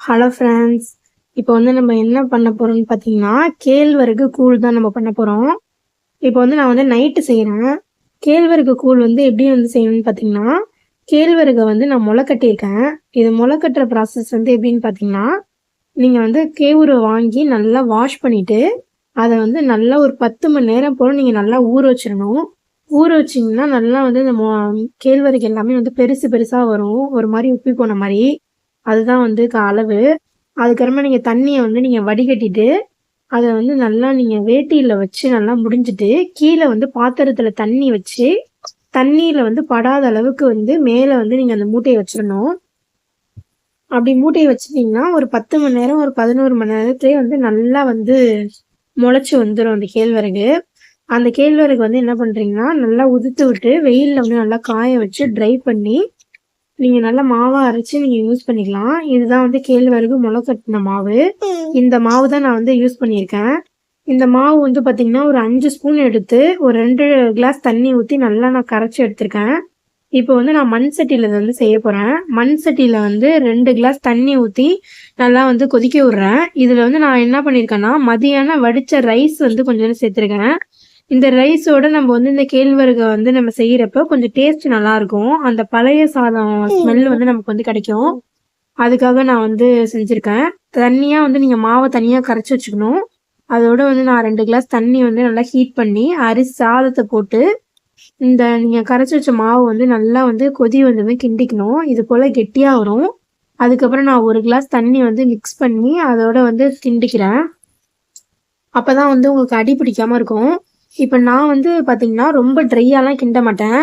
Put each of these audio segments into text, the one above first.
Hello friends. இப்போ வந்து நம்ம என்ன பண்ண போறோம்னு பார்த்தீங்கன்னா, கேழ்வரகு கூழ் தான் நம்ம பண்ண போறோம். இப்போ வந்து நான் வந்து நைட்டு செய்றேன். கேழ்வரகு கூழ் வந்து எப்படி வந்து செய்யணும்னு பார்த்தீங்கன்னா, கேழ்வரக வந்து நான் மொள கட்டியிருக்கேன். இது மொள கட்டுற ப்ராசஸ் வந்து எப்படின்னு பார்த்தீங்கன்னா, நீங்க வந்து கேவுர வாங்கி நல்லா வாஷ் பண்ணிட்டு, அத வந்து நல்லா ஒரு 10 மணி நேரம் போல நீங்க நல்லா ஊற வச்சிரணும். ஊற வச்சீங்கன்னா, நல்லா வந்து இந்த கேழ்வரகு எல்லாமே வந்து பெருசு பெருசா வரும். ஒரு மாரி உப்பி போன மாரி. அதுதான் வந்து அளவு. அதுக்கப்புறமா நீங்க தண்ணிய வந்து நீங்க வடிகட்டிட்டு, அத வந்து நல்லா நீங்க வேட்டியில வச்சு நல்லா முடிஞ்சுட்டு, கீழ வந்து பாத்திரத்துல தண்ணி வச்சு, தண்ணீல வந்து படாத அளவுக்கு வந்து மேல வந்து நீங்க அந்த மூட்டைய வச்சிரணும். அப்படி மூட்டைய வச்சுட்டீங்கன்னா, ஒரு 10 மணி நேரம், ஒரு 11 மணி நேரத்திலேயே வந்து நல்லா வந்து மொளச்சு வந்துரும் அந்த கேழ்வரகு. அந்த கேழ்வரகு வந்து என்ன பண்றீங்கன்னா, நல்லா உதுத்து விட்டு, வெயில்ல வந்து நல்லா காய வச்சு, ட்ரை பண்ணி நீங்க நல்லா மாவா அரைச்சு நீங்க யூஸ் பண்ணிக்கலாம். இதுதான் வந்து கேழ்வரகு மொள கட்டுன மாவு. இந்த மாவு தான் நான் வந்து யூஸ் பண்ணியிருக்கேன். இந்த மாவு வந்து பார்த்தீங்கன்னா, ஒரு 5 ஸ்பூன் எடுத்து, ஒரு 2 கிளாஸ் தண்ணி ஊத்தி நல்லா நான் கரைச்சு எடுத்திருக்கேன். இப்போ வந்து நான் மண் சட்டியில இத வந்து செய்ய போறேன். மண் சட்டியில வந்து 2 கிளாஸ் தண்ணி ஊத்தி, நல்லா வந்து கொதிக்க விடுறேன். இதுல வந்து நான் என்ன பண்ணியிருக்கேன்னா, மதியானம் வடிச்ச ரைஸ் வந்து கொஞ்சோண்டு சேர்த்துருக்கேன். இந்த ரைஸோட நம்ம வந்து இந்த கேழ்வரக வந்து நம்ம செய்யறப்ப கொஞ்சம் டேஸ்ட் நல்லாருக்கும். அந்த பழைய சாதம் ஸ்மெல் வந்து நமக்கு வந்து கிடைக்கும். அதுக்காக நான் வந்து செஞ்சிருக்கேன். தனியா வந்து நீங்க மாவ தனியா கரைச்சு வச்சுக்கணும். அதோட வந்து நான் 2 கிளாஸ் தண்ணி வந்து நல்லா ஹீட் பண்ணி, சாதத்த போட்டு, இந்த நீங்க கரைச்சு வச்ச மாவு வந்து நல்லா வந்து கொதி வந்ததும் கிண்டிக்கணும். இது போல கெட்டியா வரும். அதுக்கப்புறம் நான் 1 கிளாஸ் தண்ணி வந்து மிக்ஸ் பண்ணி, அதோட வந்து கிண்டிக்கிறேன். அப்பதான் வந்து உங்களுக்கு அடி பிடிக்காம இருக்கும். இப்ப நான் வந்து பார்த்தீங்கன்னா, ரொம்ப ட்ரையாலாம் கிண்ட மாட்டேன்.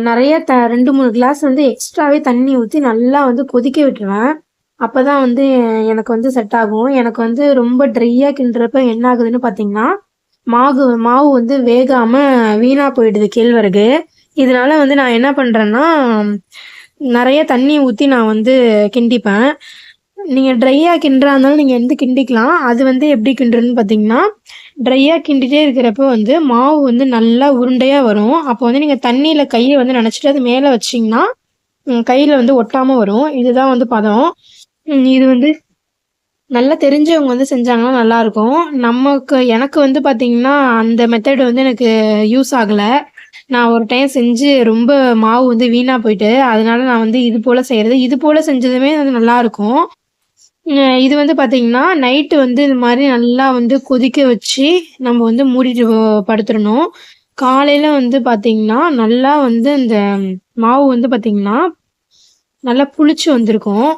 நெறைய 2, 3 கிளாஸ் வந்து எக்ஸ்ட்ராவே தண்ணி ஊத்தி நல்லா வந்து கொதிக்க விட்டுருவேன். அப்பதான் வந்து எனக்கு வந்து செட் ஆகும். எனக்கு வந்து ரொம்ப ட்ரையா கிண்டுறப்ப என்ன ஆகுதுன்னு பார்த்தீங்கன்னா, மாவு வந்து வேகாம வீணா போயிடுது கேழ்வரகு. இதனால வந்து நான் என்ன பண்றேன்னா, நெறைய தண்ணி ஊத்தி நான் வந்து கிண்டிப்பேன். நீங்க ட்ரையா கிண்டுறா இருந்தாலும் நீங்க வந்து கிண்டிக்கலாம். அது வந்து எப்படி கிண்டுறதுன்னு பார்த்தீங்கன்னா, ட்ரையா கிண்டிட்டே இருக்கிறப்போ வந்து மாவு வந்து நல்லா உருண்டையா வரும். அப்போ வந்து நீங்க தண்ணீல கைய வந்து நனைச்சுட்டு அது மேல வச்சீங்கன்னா, கையில வந்து ஒட்டாம வரும். இதுதான் வந்து பதம். இது வந்து நல்லா தெரிஞ்சவங்க வந்து செஞ்சாங்கன்னா நல்லாருக்கும். எனக்கு வந்து பார்த்தீங்கன்னா, அந்த மெத்தட் வந்து எனக்கு யூஸ் ஆகல. நான் ஒரு டைம் செஞ்சு ரொம்ப மாவு வந்து வீணா போயிட்டு, அதனால நான் வந்து இது போல செய்றது. இது போல செஞ்சதுமே வந்து நல்லாருக்கும். இது வந்து பார்த்தீங்கன்னா, நைட்டு வந்து இது மாரி நல்லா வந்து கொதிக்க வச்சு, நம்ம வந்து மூடிட்டு படுத்துறணும். காலையில வந்து பார்த்தீங்கன்னா, நல்லா வந்து இந்த மாவு வந்து பார்த்தீங்கன்னா, நல்லா புளிச்சு வந்திருக்கும்.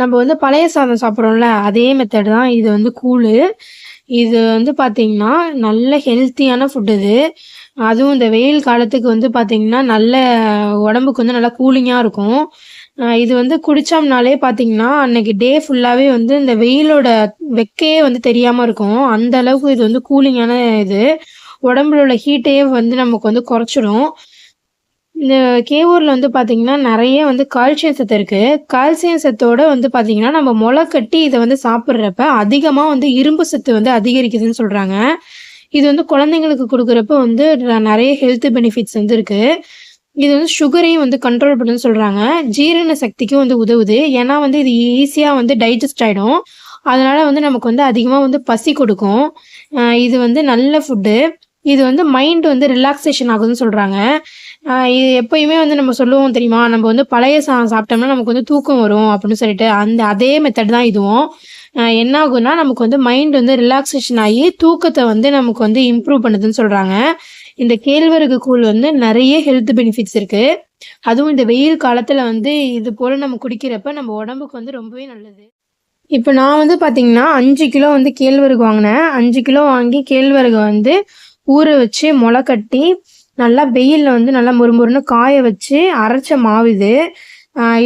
நம்ம வந்து பழைய சாதம் சாப்பிடுறோம்ல, அதே மெத்தட் தான் இது வந்து கூழு. இது வந்து பார்த்தீங்கன்னா, நல்ல ஹெல்த்தியான ஃபுட் இது. அதுவும் இந்த வெயில் காலத்துக்கு வந்து பார்த்தீங்கன்னா, நல்ல உடம்புக்கு வந்து நல்லா கூலிங்கா இருக்கும். இது வந்து குடிச்சோம்னாலே பார்த்தீங்கன்னா, அன்னைக்கு டே ஃபுல்லாவே வந்து இந்த வெயிலோட வெக்கையே வந்து தெரியாம இருக்கும். அந்த அளவுக்கு இது வந்து கூலிங்கான இது. உடம்புல உள்ள ஹீட்டையே வந்து நமக்கு வந்து குறைச்சிடும். இந்த கேவூர்ல வந்து பார்த்தீங்கன்னா, நெறைய வந்து கால்சியம் சத்து இருக்கு. கால்சியம் சத்தோட வந்து பார்த்தீங்கன்னா, நம்ம மொளக்கட்டி இத வந்து சாப்பிடுறப்ப, அதிகமா வந்து இரும்பு சத்து வந்து அதிகரிக்குதுன்னு சொல்றாங்க. இது வந்து குழந்தைங்களுக்கு குடுக்குறப்ப வந்து நெறைய ஹெல்த் பெனிஃபிட்ஸ் வந்து இருக்கு. இது வந்து சுகரையும் வந்து கண்ட்ரோல் பண்ணுதுன்னு சொல்றாங்க. ஜீரண சக்திக்கும் வந்து உதவுது. ஏன்னா வந்து இது ஈஸியா வந்து டைஜஸ்ட் ஆயிடும். அதனால வந்து நமக்கு வந்து அதிகமா வந்து பசி கொடுக்கும். இது வந்து நல்ல ஃபுட்டு. இது வந்து மைண்ட் வந்து ரிலாக்சேஷன் ஆகுதுன்னு சொல்றாங்க. இது எப்பயுமே வந்து நம்ம சொல்லுவோம் தெரியுமா? நம்ம வந்து பழைய சாதம் சாப்பிட்டோம்னா நமக்கு வந்து தூக்கம் வரும் அப்படின்னு சொல்லிட்டு, அதே மெத்தட் தான் இதுவும். என்ன ஆகும்னா, நமக்கு வந்து மைண்ட் வந்து ரிலாக்சேஷன் ஆகி தூக்கத்த வந்து நமக்கு வந்து இம்ப்ரூவ் பண்ணுதுன்னு சொல்றாங்க. இந்த கேழ்வரகு கூழ் வந்து நெறைய ஹெல்த் பெனிஃபிட்ஸ் இருக்கு. அதுவும் இந்த வெயில் காலத்துல வந்து இது போல நம்ம குடிக்கிறப்ப நம்ம உடம்புக்கு வந்து ரொம்பவே நல்லது. இப்ப நான் வந்து பார்த்தீங்கன்னா, 5 கிலோ வந்து கேழ்வரகு வாங்குனேன். 5 கிலோ வாங்கி கேழ்வரக வந்து ஊற வச்சு, மொள கட்டி, நல்லா வெயில்ல வந்து நல்லா மொறுமொறுன்னு காய வச்சு அரைச்ச மாவு இது.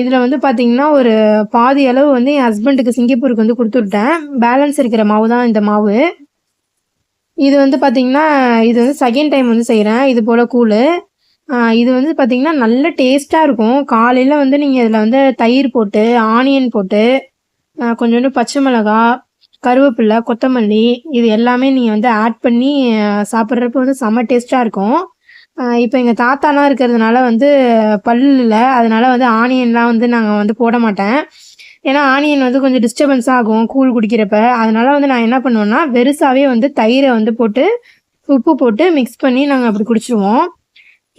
இதுல வந்து பார்த்தீங்கன்னா, ஒரு பாதி அளவு வந்து என் ஹஸ்பண்டுக்கு சிங்கப்பூருக்கு வந்து குடுத்து விட்டேன். பேலன்ஸ் இருக்கிற மாவு தான் இந்த மாவு. இது வந்து பார்த்தீங்கன்னா, இது வந்து செகண்ட் டைம் வந்து செய்றேன். இது போல கூழு. இது வந்து பார்த்தீங்கன்னா, நல்ல டேஸ்ட்டா இருக்கும். காலையில வந்து நீங்க இதுல வந்து தயிர் போட்டு, ஆனியன் போட்டு, கொஞ்சோண்டு பச்சை மிளகா, கருவேப்பிலை, கொத்தமல்லி இது எல்லாமே நீங்க வந்து ஆட் பண்ணி சாப்பிட்றப்ப வந்து செம்ம டேஸ்ட்டா இருக்கும். இப்ப எங்க தாத்தாலாம் இருக்கிறதுனால வந்து பல்லு இல்ல. அதனால வந்து ஆனியன்லாம் வந்து நாங்க வந்து போட மாட்டேன். ஏன்னா ஆனியன் வந்து கொஞ்சம் டிஸ்டர்பன்ஸ் ஆகும் கூழ் குடிக்கிறப்ப. அதனால வந்து நான் என்ன பண்ணுவேன்னா, வெறுசாவே வந்து தயிரை வந்து போட்டு, உப்பு போட்டு மிக்ஸ் பண்ணி நாங்க அப்படி குடிச்சிருவோம்.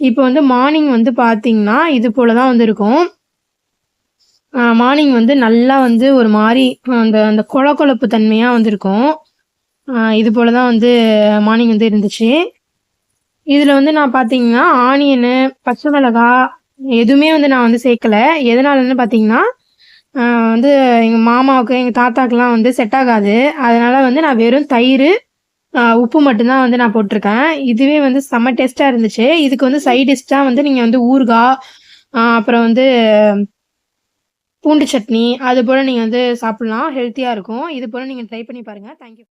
இப்போ வந்து மார்னிங் வந்து பார்த்தீங்கன்னா, இது போல தான் வந்து இருக்கும். மார்னிங் வந்து நல்லா வந்து ஒரு மாரி அந்த அந்த கொழகொழப்பு தன்மையா வந்து இருக்கும். இது போல தான் வந்து மார்னிங் வந்து இருந்துச்சு. இதில வந்து நான் பார்த்தீங்கன்னா, ஆனியனு, பச்சை மிளகா எதுவுமே வந்து நான் வந்து சேர்க்கல. எதனாலன்னு பார்த்தீங்கன்னா, அ வந்து எங்க மாமாவுக்கு, எங்க தாத்தாக்குலாம் வந்து செட் ஆகாது. அதனால வந்து நான் வெறும் தயிரு, உப்பு மட்டும் தான் வந்து நான் போட்டுருக்கேன். இதுவே வந்து செம்ம டேஸ்ட்டா இருந்துச்சு. இதுக்கு வந்து சைட் டிஷ்ஷா வந்து நீங்க வந்து ஊறுகாய், அப்புறம் வந்து பூண்டு சட்னி, அதுபோல நீங்க வந்து சாப்பிடலாம். ஹெல்த்தியா இருக்கும். இது போல நீங்க ட்ரை பண்ணி பாருங்க. Thank you.